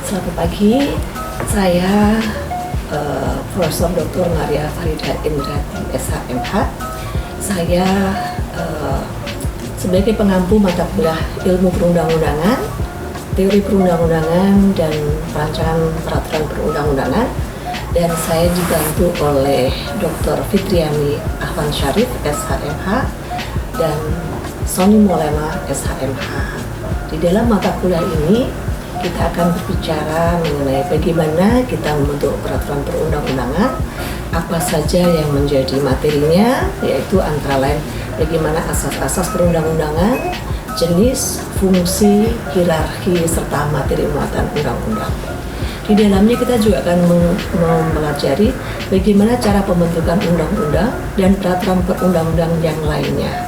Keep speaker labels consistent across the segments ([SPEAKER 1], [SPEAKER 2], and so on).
[SPEAKER 1] Selamat pagi, saya Profesor Dr. Maria Farida Indrati, SHMH. Saya sebagai pengampu mata kuliah Ilmu Perundang-undangan, Teori Perundang-undangan, dan Perancangan Peraturan Perundang-undangan, dan saya dibantu oleh Dr. Fitriani Ahwan Syarif, SHMH, dan Sony Molema, SHMH. Di dalam mata kuliah ini, kita akan berbicara mengenai bagaimana kita membentuk peraturan perundang-undangan, apa saja yang menjadi materinya, yaitu antara lain bagaimana asas-asas perundang-undangan, jenis, fungsi, hierarki, serta materi muatan undang-undang. Di dalamnya kita juga akan mempelajari bagaimana cara pembentukan undang-undang dan peraturan perundang-undang yang lainnya.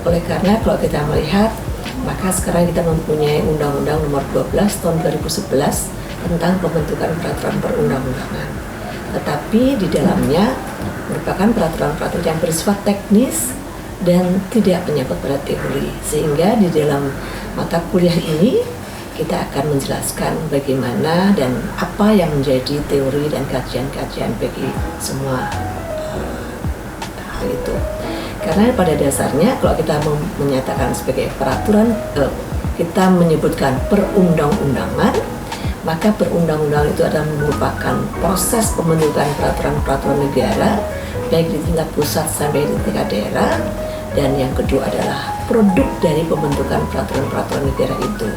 [SPEAKER 1] Oleh karena kalau kita melihat, maka sekarang kita mempunyai Undang-Undang Nomor 12 Tahun 2011 tentang pembentukan peraturan perundang-undangan. Tetapi di dalamnya merupakan peraturan-peraturan yang bersifat teknis dan tidak menyangkut pada teori. Sehingga di dalam mata kuliah ini kita akan menjelaskan bagaimana dan apa yang menjadi teori dan kajian-kajian bagi semua hal itu. Karena pada dasarnya kalau kita menyatakan sebagai peraturan, kita menyebutkan perundang-undangan, maka perundang-undangan itu adalah merupakan proses pembentukan peraturan-peraturan negara, baik di tingkat pusat sampai di tingkat daerah. Dan yang kedua adalah produk dari pembentukan peraturan-peraturan negara itu,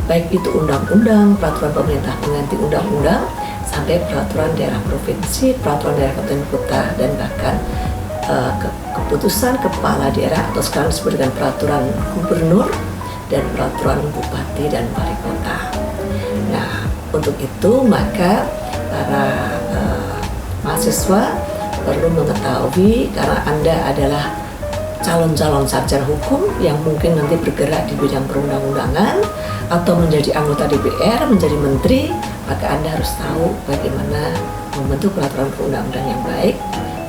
[SPEAKER 1] baik itu undang-undang, peraturan pemerintah pengganti undang-undang, sampai peraturan daerah provinsi, peraturan daerah kabupaten kota, dan bahkan keputusan kepala daerah atau sekarang disebut dengan peraturan gubernur dan peraturan bupati dan wali kota. Nah, untuk itu maka para mahasiswa perlu mengetahui, karena Anda adalah calon-calon sarjana hukum yang mungkin nanti bergerak di bidang perundang-undangan atau menjadi anggota DPR, menjadi menteri, maka Anda harus tahu bagaimana membentuk peraturan perundang-undangan yang baik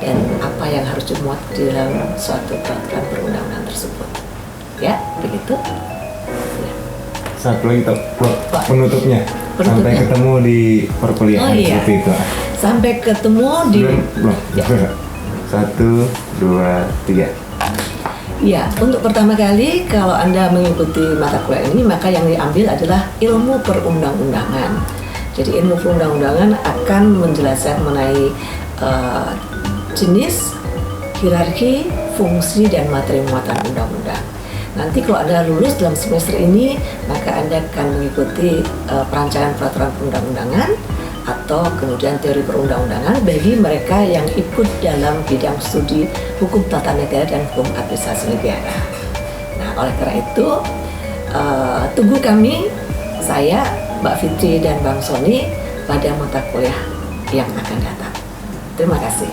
[SPEAKER 1] dan apa yang harus dimuat di dalam suatu peraturan perundang-undangan tersebut. Ya, begitu. Ya.
[SPEAKER 2] Satu lagi penutupnya. Sampai ketemu di perkuliahan seperti itu.
[SPEAKER 1] Sampai ketemu di.
[SPEAKER 2] Belum. Ya. 1, 2, 3.
[SPEAKER 1] Ya, untuk pertama kali kalau Anda mengikuti mata kuliah ini, maka yang diambil adalah ilmu perundang-undangan. Jadi ilmu perundang-undangan akan menjelaskan mengenai jenis, hierarki, fungsi, dan materi muatan undang-undang. Nanti kalau Anda lulus dalam semester ini, maka Anda akan mengikuti perancangan peraturan perundang-undangan atau kemudian teori perundang-undangan bagi mereka yang ikut dalam bidang studi hukum tata negara dan hukum administrasi negara. Nah, oleh karena itu, tunggu kami, saya, Mbak Fitri, dan Bang Sony pada mata kuliah yang akan datang. Terima kasih.